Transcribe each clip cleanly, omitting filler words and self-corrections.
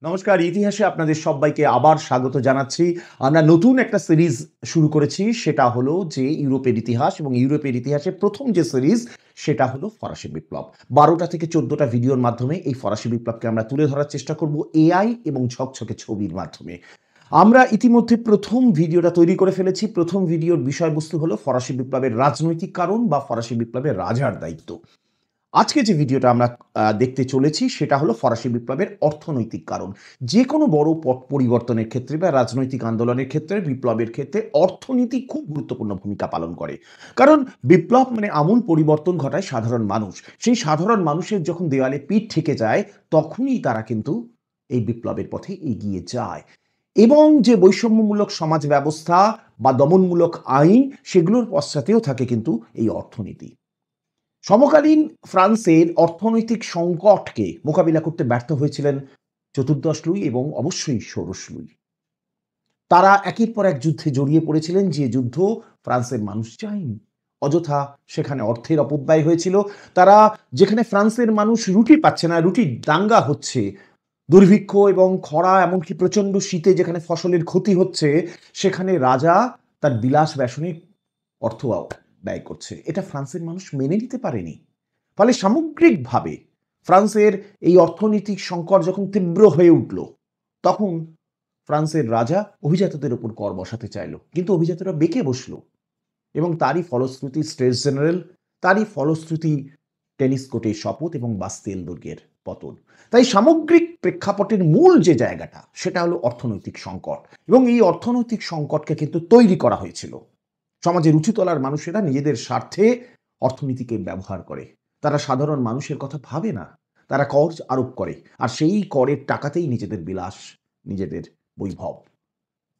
নমস্কার, ইতিহাসে আপনাদের সবাইকে আবার স্বাগত জানাচ্ছি। আমরা নতুন একটা সিরিজ শুরু করেছি, সেটা হলো যে ইউরোপের ইতিহাস, এবং ইউরোপের ইতিহাসে প্রথম যে সিরিজ সেটা হলো ফরাসি বিপ্লব। ১২টা থেকে ১৪টা ভিডিওর মাধ্যমে এই ফরাসি বিপ্লবকে আমরা তুলে ধরার চেষ্টা করব এআই এবং ঝকঝকে ছবির মাধ্যমে। আমরা ইতিমধ্যে প্রথম ভিডিওটা তৈরি করে ফেলেছি। প্রথম ভিডিওর বিষয়বস্তু হলো ফরাসি বিপ্লবের রাজনৈতিক কারণ বা ফরাসি বিপ্লবের রাজার দায়িত্ব। আজকে যে ভিডিওটা আমরা দেখতে চলেছি সেটা হলো ফরাসি বিপ্লবের অর্থনৈতিক কারণ। যে কোনো বড় পট পরিবর্তনের ক্ষেত্রে বা রাজনৈতিক আন্দোলনের ক্ষেত্রে, বিপ্লবের ক্ষেত্রে অর্থনীতি খুব গুরুত্বপূর্ণ ভূমিকা পালন করে। কারণ বিপ্লব মানে আমূল পরিবর্তন ঘটায় সাধারণ মানুষ। সেই সাধারণ মানুষের যখন দেওয়ালে পিঠ ঠেকে যায়, তখনই তারা কিন্তু এই বিপ্লবের পথে এগিয়ে যায়। এবং যে বৈষম্যমূলক সমাজ ব্যবস্থা বা দমনমূলক আইন, সেগুলোর পশ্চাতেও থাকে কিন্তু এই অর্থনীতি। সমকালীন ফ্রান্সের অর্থনৈতিক সংকটকে মোকাবিলা করতে ব্যর্থ হয়েছিলেন চতুর্দশ লুই এবং অবশ্যই ষোড়শ লুই। তারা একের পর এক যুদ্ধে জড়িয়ে পড়েছিলেন, যে যুদ্ধ ফ্রান্সের মানুষ চায়নি। অযথা সেখানে অর্থের অপব্যয় হয়েছিল। তারা যেখানে ফ্রান্সের মানুষ রুটি পাচ্ছে না, রুটির দাঙ্গা হচ্ছে, দুর্ভিক্ষ এবং খরা, এমনকি প্রচণ্ড শীতে যেখানে ফসলের ক্ষতি হচ্ছে, সেখানে রাজা তার বিলাস ব্যসনে অর্থ ব্যয় করছে। এটা ফ্রান্সের মানুষ মেনে নিতে পারেনি। ফলে সামগ্রিকভাবে ফ্রান্সের এই অর্থনৈতিক সংকট যখন তীব্র হয়ে উঠল, তখন ফ্রান্সের রাজা অভিজাতদের উপর কর বসাতে চাইল, কিন্তু অভিজাতরা বেঁকে বসলো এবং তারই ফলশ্রুতি স্ট্রেস জেনারেল, তারই ফলশ্রুতি টেনিস কোর্টের শপথ এবং বাস্তিয়েল দুর্গের পতন। তাই সামগ্রিক প্রেক্ষাপটের মূল যে জায়গাটা, সেটা হলো অর্থনৈতিক সংকট, এবং এই অর্থনৈতিক সংকটকে কিন্তু তৈরি করা হয়েছিল। সমাজের উঁচুতলার মানুষেরা নিজেদের স্বার্থে অর্থনীতিকে ব্যবহার করে। তারা সাধারণ মানুষের কথা ভাবে না, তারা কর আরোপ করে, আর সেই করের টাকাতেই নিজেদের বিলাস, নিজেদের বৈভব।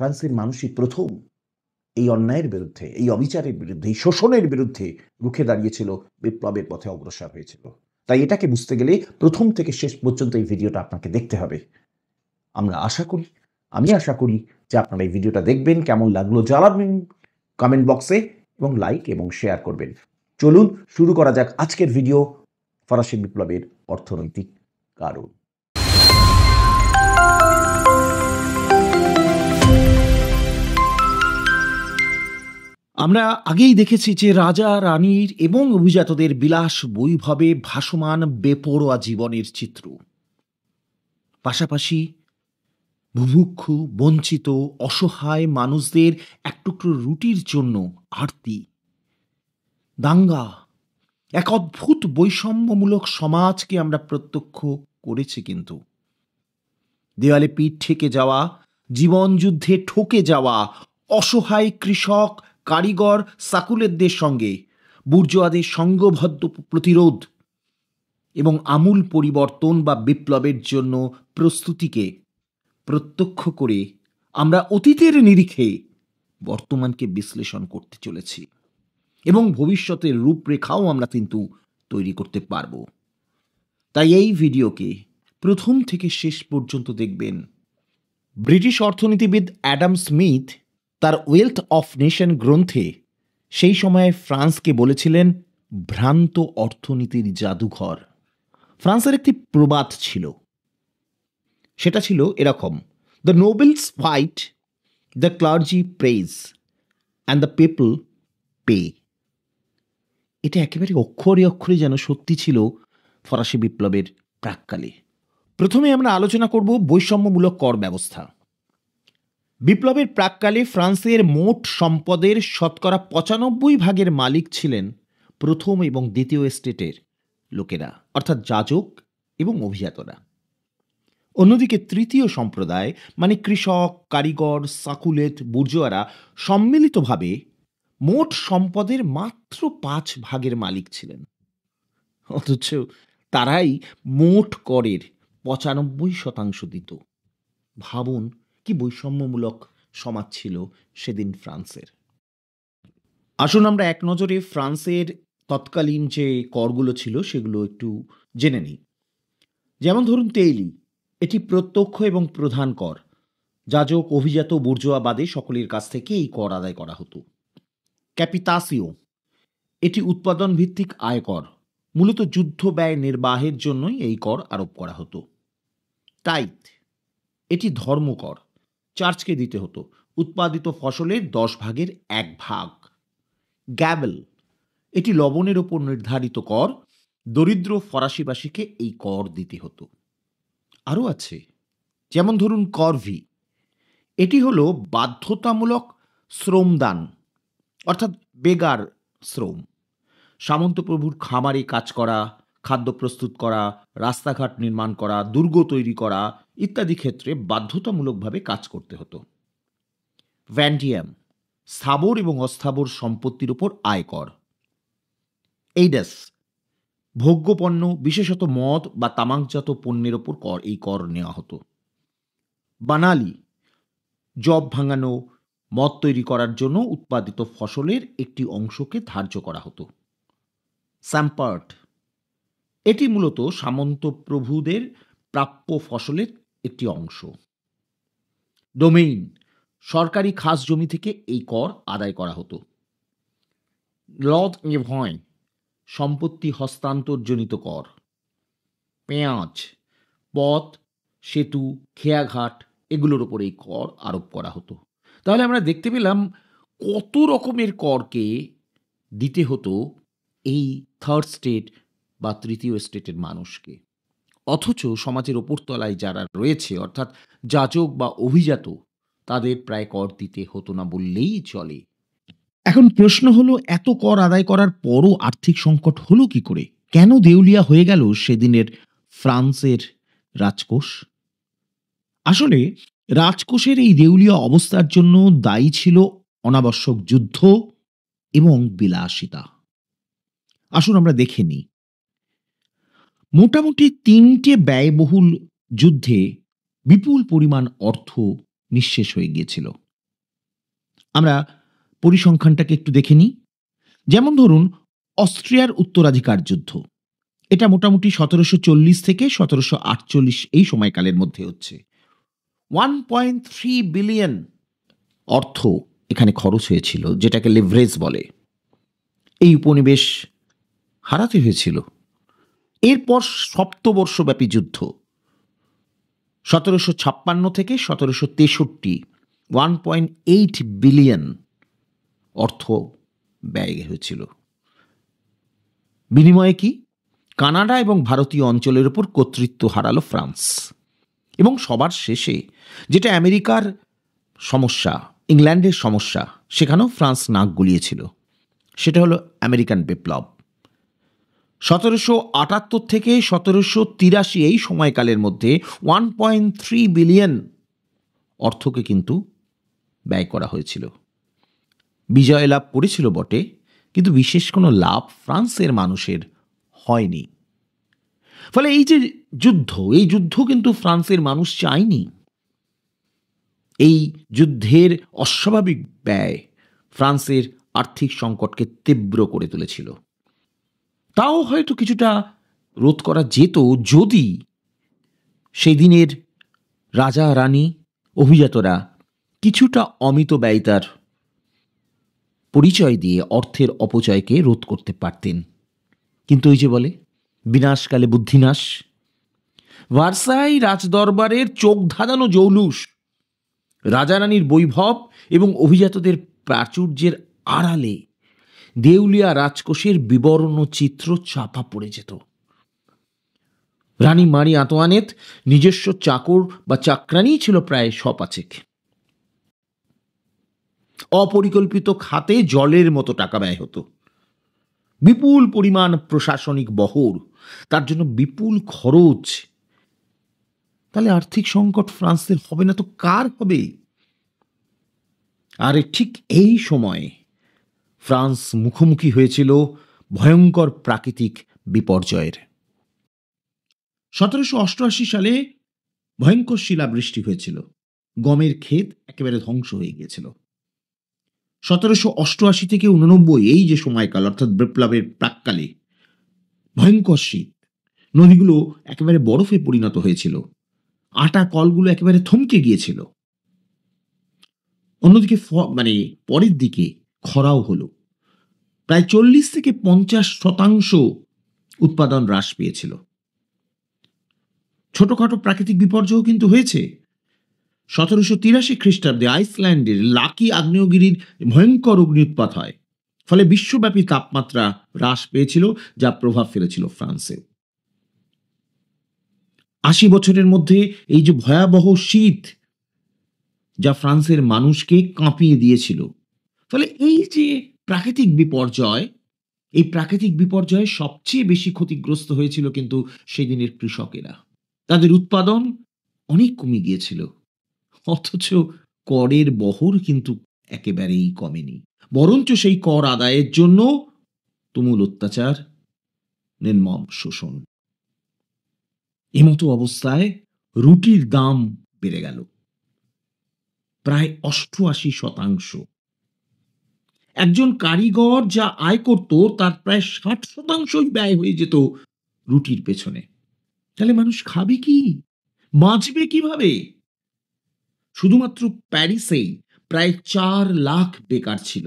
ফ্রান্সের মানুষই প্রথম এই অন্যায়ের বিরুদ্ধে, এই অবিচারের বিরুদ্ধে, এই শোষণের বিরুদ্ধে রুখে দাঁড়িয়েছিল, বিপ্লবের পথে অগ্রসর হয়েছিল। তাই এটাকে বুঝতে গেলে প্রথম থেকে শেষ পর্যন্ত এই ভিডিওটা আপনাকে দেখতে হবে। আমি আশা করি যে আপনারা এই ভিডিওটা দেখবেন, কেমন লাগলো জানাবেন কমেন্ট বক্সে, এবং লাইক এবং শেয়ার করবেন। চলুন শুরু করা যাক আজকের ভিডিও, ফরাসি বিপ্লবের অর্থনৈতিক কারণ। আমরা আগেই দেখেছি যে রাজা রানীর এবং অভিজাতদের বিলাস বৈভবে ভাসমান বেপরোয়া জীবনের চিত্র, পাশাপাশি বুভুক্ষু, বঞ্চিত, অসহায় মানুষদের এক টুকরো রুটির জন্য আরতি, দাঙ্গা, এক অদ্ভুত বৈষম্যমূলক সমাজকে আমরা প্রত্যক্ষ করেছি। কিন্তু দেওয়ালে পিঠ ঠেকে যাওয়া, জীবন যুদ্ধে ঠকে যাওয়া অসহায় কৃষক, কারিগর, সাকুলেরদের সঙ্গে বুর্জোয়াদের সংঘবদ্ধ প্রতিরোধ এবং আমূল পরিবর্তন বা বিপ্লবের জন্য প্রস্তুতিকে প্রত্যক্ষ করে আমরা অতীতের নিরিখে বর্তমানকে বিশ্লেষণ করতে চলেছি, এবং ভবিষ্যতের রূপরেখাও আমরা কিন্তু তৈরি করতে পারব। তাই এই ভিডিওকে প্রথম থেকে শেষ পর্যন্ত দেখবেন। ব্রিটিশ অর্থনীতিবিদ অ্যাডাম স্মিথ তার ওয়েলথ অফ নেশন গ্রন্থে সেই সময়ে ফ্রান্সকে বলেছিলেন ভ্রান্ত অর্থনীতির জাদুঘর। ফ্রান্সের একটি প্রবাদ ছিল, সেটা ছিল এরকম: the nobles fight, the clergy prays, and the people pay. এটা একেবারে অক্ষরে অক্ষরে যেন সত্যি ছিল ফরাসি বিপ্লবের প্রাক্কালে। প্রথমে আমরা আলোচনা করব বৈষম্যমূলক কর ব্যবস্থা। বিপ্লবের প্রাক্কালে ফ্রান্সের মোট সম্পদের শতকরা ৯৫% মালিক ছিলেন প্রথম এবং দ্বিতীয় এস্টেটের লোকেরা, অর্থাৎ যাজক এবং অভিজাতরা। অন্যদিকে তৃতীয় সম্প্রদায় মানে কৃষক, কারিগর, সাকুলেট, বুর্জোয়ারা সম্মিলিতভাবে মোট সম্পদের মাত্র ৫% মালিক ছিলেন, অথচ তারাই মোট করের ৯৫% দিত। ভাবুন কি বৈষম্যমূলক সমাজ ছিল সেদিন ফ্রান্সের। আসুন আমরা এক নজরে ফ্রান্সের তৎকালীন যে করগুলো ছিল সেগুলো একটু জেনে নিই। যেমন ধরুন তেইলি, এটি প্রত্যক্ষ এবং প্রধান কর। যাজক, অভিজাত, বুর্জোয়া বাদে সকলের কাছ থেকে এই কর আদায় করা হতো। ক্যাপিতাসিও, এটি উৎপাদন ভিত্তিক আয়কর, মূলত যুদ্ধ ব্যয় নির্বাহের জন্যই এই কর আরোপ করা হতো। টাইথ, এটি ধর্মকর, চার্চকে দিতে হতো। উৎপাদিত ফসলের 10 ভাগের 1 ভাগ। গ্যাবেল, এটি লবণের ওপর নির্ধারিত কর। দরিদ্র ফরাসিবাসীকে এই কর দিতে হতো। আরও আছে, যেমন ধরুন করভি, এটি হলো বাধ্যতামূলক শ্রমদান, অর্থাৎ বেগার শ্রম। সামন্তপ্রভুর খামারে কাজ করা, খাদ্য প্রস্তুত করা, রাস্তাঘাট নির্মাণ করা, দুর্গ তৈরি করা ইত্যাদি ক্ষেত্রে বাধ্যতামূলকভাবে কাজ করতে হতো। ভ্যান্ডিয়াম, স্থাবর এবং অস্থাবর সম্পত্তির উপর আয়কর। এইডাস, ভোগ্যপণ্য বিশেষত মদ বা তামাকজাত পণ্যের ওপর এই কর নেওয়া হতো। বানালি, জব ভাঙানো, মদ তৈরি করার জন্য উৎপাদিত ফসলের একটি অংশকে ধার্য করা হতো। স্যাম্পার্ট, এটি মূলত সামন্ত প্রভুদের প্রাপ্য ফসলের একটি অংশ। ডোমেইন, সরকারি খাস জমি থেকে এই কর আদায় করা হতো। লদ এভয়, সম্পত্তি হস্তান্তরজনিত কর। পেঁয়াজ, পথ, সেতু, খেয়াঘাট এগুলোর ওপর এই কর আরোপ করা হতো। তাহলে আমরা দেখতে পেলাম কত রকমের করকে দিতে হতো এই থার্ড স্টেট বা তৃতীয় স্টেটের মানুষকে। অথচ সমাজের ওপরতলায় যারা রয়েছে, অর্থাৎ যাজক বা অভিজাত, তাদের প্রায় কর দিতে হতো না বললেই চলে। এখন প্রশ্ন হলো, এত কর আদায় করার পরও আর্থিক সংকট হলো কি করে? কেন দেউলিয়া হয়ে গেল সেদিনের ফ্রান্সের রাজকোষ? আসলে রাজকোষের এই দেউলিয়া অবস্থার জন্য দায়ী ছিল অনাবশ্যক যুদ্ধ এবং বিলাসিতা। আসুন আমরা দেখে নিই। মোটামুটি 3টে ব্যয়বহুল যুদ্ধে বিপুল পরিমাণ অর্থ নিঃশেষ হয়ে গিয়েছিল। আমরা পরিসংখ্যানটাকে একটু দেখে নিই। যেমন ধরুন অস্ট্রিয়ার উত্তরাধিকার যুদ্ধ, এটা মোটামুটি 1740 থেকে 1748 এই সময়কালের মধ্যে হচ্ছে। 1.3 বিলিয়ন অর্থ এখানে খরচ হয়েছিল, যেটাকে লিভারেজ বলে। এই উপনিবেশ হারাতে হয়েছিল। এরপর সপ্তবর্ষব্যাপী যুদ্ধ 1756 থেকে 1763, 1.8 বিলিয়ন অর্থ ব্যয় হয়েছিল। বিনিময়ে কি? কানাডা এবং ভারতীয় অঞ্চলের উপর কর্তৃত্ব হারালো ফ্রান্স। এবং সবার শেষে, যেটা আমেরিকার সমস্যা, ইংল্যান্ডের সমস্যা, সেখানেও ফ্রান্স নাক গলিয়েছিল, সেটা হলো আমেরিকান বিপ্লব। 1778 থেকে 1783 এই সময়কালের মধ্যে 1.3 বিলিয়ন অর্থকে কিন্তু ব্যয় করা হয়েছিল। বিজয় লাভ করেছিল বটে, কিন্তু বিশেষ কোনো লাভ ফ্রান্সের মানুষের হয়নি। ফলে এই যে যুদ্ধ, এই যুদ্ধ কিন্তু ফ্রান্সের মানুষ চায়নি। এই যুদ্ধের অস্বাভাবিক ব্যয় ফ্রান্সের আর্থিক সংকটকে তীব্র করে তুলেছিল। তাও হয়তো কিছুটা রোধ করা যেত যদি সেই দিনের রাজা রানী অভিজাতরা কিছুটা অমিত ব্যয়িতার পরিচয় দিয়ে অর্থের অপচয়কে রোধ করতে পারতেন। কিন্তু ওই যে বলে, বিনাশকালে বুদ্ধিনাশ। ভার্সাই রাজদরবারের চোখ ধাঁধানো জৌলুস, রাজারানীর বৈভব এবং অভিজাতদের প্রাচুর্যের আড়ালে দেউলিয়া রাজকোষের বিবর্ণ চিত্র চাপা পড়ে যেত। রানী মারি আন্তোয়ানেত নিজস্ব চাকর বা চাকরানি ছিল প্রায় সপাচেক। অপরিকল্পিত খাতে জলের মতো টাকা ব্যয় হতো। বিপুল পরিমাণ প্রশাসনিক বহর, তার জন্য বিপুল খরচ। তাহলে আর্থিক সংকট ফ্রান্সের হবে না তো কার হবে? আর ঠিক এই সময়ে ফ্রান্স মুখোমুখি হয়েছিল ভয়ঙ্কর প্রাকৃতিক বিপর্যয়ের। 1788 সালে ভয়ঙ্কর শিলাবৃষ্টি হয়েছিল। গমের ক্ষেত একেবারে ধ্বংস হয়ে গিয়েছিল। 1788 থেকে 89 এই যে সময়কাল, অর্থাৎ বিপ্লবের প্রাককালে ভয়ঙ্কর শীত। নদীগুলো একেবারে বরফে পরিণত হয়েছিল। আটা কলগুলো একেবারে থমকে গিয়েছিল। অন্যদিকে পরের দিকে খরাও হলো। প্রায় 40 থেকে 50% উৎপাদন হ্রাস পেয়েছিল। ছোটখাটো প্রাকৃতিক বিপর্যয় কিন্তু হয়েছে। 1783 খ্রিস্টাব্দে আইসল্যান্ডের লাকি আগ্নেয়গিরির ভয়ঙ্কর অগ্নি উৎপাত হয়, ফলে বিশ্বব্যাপী তাপমাত্রা হ্রাস পেয়েছিল, যা প্রভাব ফেলেছিল ফ্রান্সে। 80 বছরের মধ্যে এই যে ভয়াবহ শীত, যা ফ্রান্সের মানুষকে কাঁপিয়ে দিয়েছিল। ফলে এই যে প্রাকৃতিক বিপর্যয়, এই প্রাকৃতিক বিপর্যয়ে সবচেয়ে বেশি ক্ষতিগ্রস্ত হয়েছিল কিন্তু সেদিনের কৃষকেরা। তাদের উৎপাদন অনেক কমে গিয়েছিল, অথচ করের বহর কিন্তু একেবারেই কমেনি, বরঞ্চ সেই কর আদায়ের জন্য তুমুল অত্যাচার, নির্মম শোষণ। এমতো অবস্থায় রুটির দাম বেড়ে গেল প্রায় 88%। একজন কারিগর যা আয় করত তার প্রায় 60% ব্যয় হয়ে যেত রুটির পেছনে। তাহলে মানুষ খাবে কি, বাঁচবে কিভাবে? শুধুমাত্র প্যারিসেই প্রায় 4 লাখ বেকার ছিল।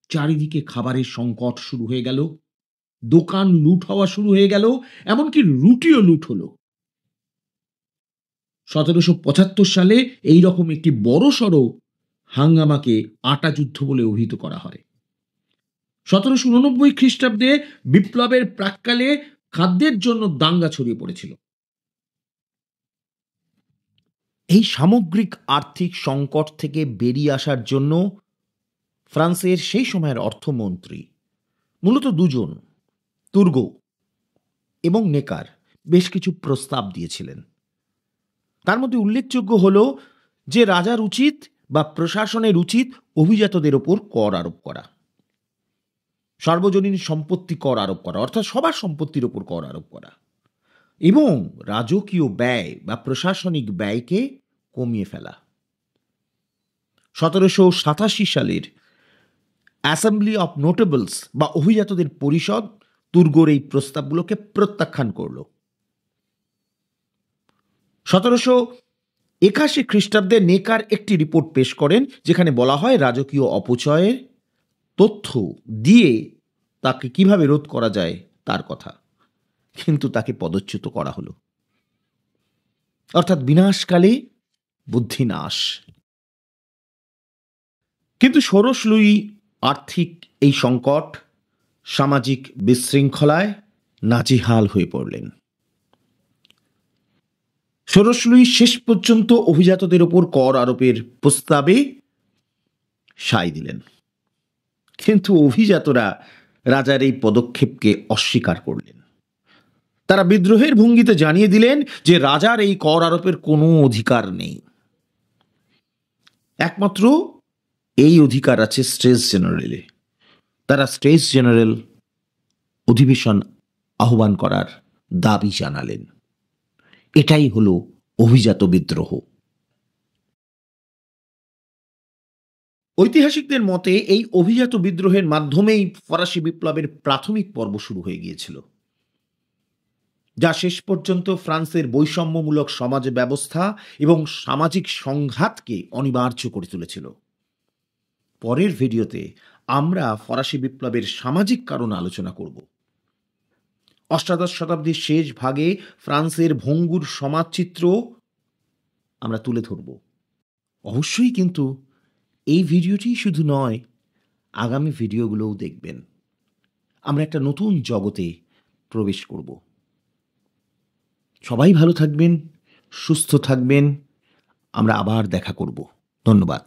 চারিদিকে খাবারের সংকট শুরু হয়ে গেল, দোকান লুট হওয়া শুরু হয়ে গেল, এমনকি রুটিও লুট হলো। 1775 সালে এই রকম একটি বড়সড় হাঙ্গামাকে আটা যুদ্ধ বলে অভিহিত করা হয়। 1789 খ্রিস্টাব্দে বিপ্লবের প্রাক্কালে খাদ্যের জন্য দাঙ্গা ছড়িয়ে পড়েছিল। এই সামগ্রিক আর্থিক সংকট থেকে বেরিয়ে আসার জন্য ফ্রান্সের সেই সময়ের অর্থমন্ত্রী মূলত দুজন, তুর্গো এবং নেকার, বেশ কিছু প্রস্তাব দিয়েছিলেন। তার মধ্যে উল্লেখযোগ্য হল যে রাজার উচিত বা প্রশাসনের উচিত অভিজাতদের ওপর কর আরোপ করা, সার্বজনীন সম্পত্তি কর আরোপ করা, অর্থাৎ সবার সম্পত্তির ওপর কর আরোপ করা, এবং রাজকীয় ব্যয় বা প্রশাসনিক ব্যয়কে কমিয়ে ফেলা। 1787 সালের অ্যাসেম্বলি অফ নোটেবলস বা অভিজাতদের পরিষদ তুর্গোর এই প্রস্তাবগুলোকে প্রত্যাখ্যান করল। 1781 খ্রিস্টাব্দে নেকার একটি রিপোর্ট পেশ করেন, যেখানে বলা হয় রাজকীয় অপচয়ের তথ্য দিয়ে তাকে কিভাবে রোধ করা যায় তার কথা, কিন্তু তাকে পদচ্যুত করা হলো। অর্থাৎ বিনাশকালে বুদ্ধিনাশ। কিন্তু ষোড়শ লুই আর্থিক এই সংকট, সামাজিক বিশৃঙ্খলায় নাজেহাল হয়ে পড়লেন। ষোড়শ লুই শেষ পর্যন্ত অভিজাতদের ওপর কর আরোপের প্রস্তাবে সায় দিলেন, কিন্তু অভিজাতরা রাজার এই পদক্ষেপকে অস্বীকার করলেন। তারা বিদ্রোহের ভঙ্গিতে জানিয়ে দিলেন যে রাজার এই কর আরোপের কোনো অধিকার নেই, একমাত্র এই অধিকার আছে স্টেটস জেনারেলে। তারা স্টেটস জেনারেল অধিবেশন আহ্বান করার দাবি জানালেন। এটাই হলো অভিজাত বিদ্রোহ। ঐতিহাসিকদের মতে এই অভিজাত বিদ্রোহের মাধ্যমেই ফরাসি বিপ্লবের প্রাথমিক পর্ব শুরু হয়ে গিয়েছিল, যা শেষ পর্যন্ত ফ্রান্সের বৈষম্যমূলক সমাজ ব্যবস্থা এবং সামাজিক সংঘাতকে অনিবার্য করে তুলেছিল। পরের ভিডিওতে আমরা ফরাসি বিপ্লবের সামাজিক কারণ আলোচনা করব। অষ্টাদশ শতাব্দীর শেষ ভাগে ফ্রান্সের ভঙ্গুর সমাজচিত্র আমরা তুলে ধরব। অবশ্যই কিন্তু এই ভিডিওটি শুধু নয়, আগামী ভিডিওগুলোও দেখবেন। আমরা একটা নতুন জগতে প্রবেশ করব। সবাই ভালো থাকবেন, সুস্থ থাকবেন। আমরা আবার দেখা করব। ধন্যবাদ।